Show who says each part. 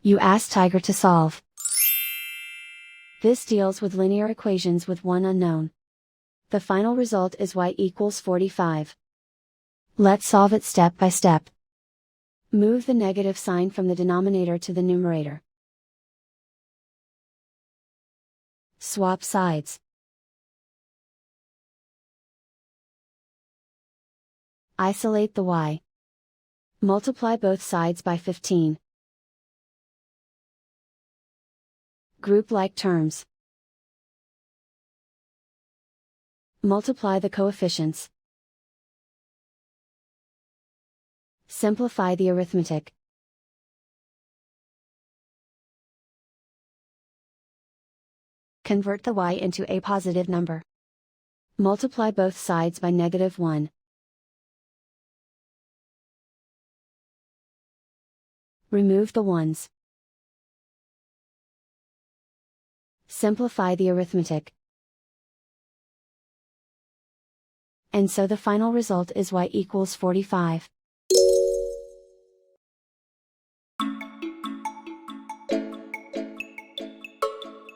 Speaker 1: You ask Tiger to solve. This deals with linear equations with one unknown. The final result is y equals 45. Let's solve it step by step. Move the negative sign from the denominator to the numerator. Swap sides. Isolate the y. Multiply both sides by 15. Group like terms. Multiply the coefficients. Simplify the arithmetic. Convert the y into a positive number. Multiply both sides by -1. Remove the ones. Simplify the arithmetic. And so the final result is y equals 45.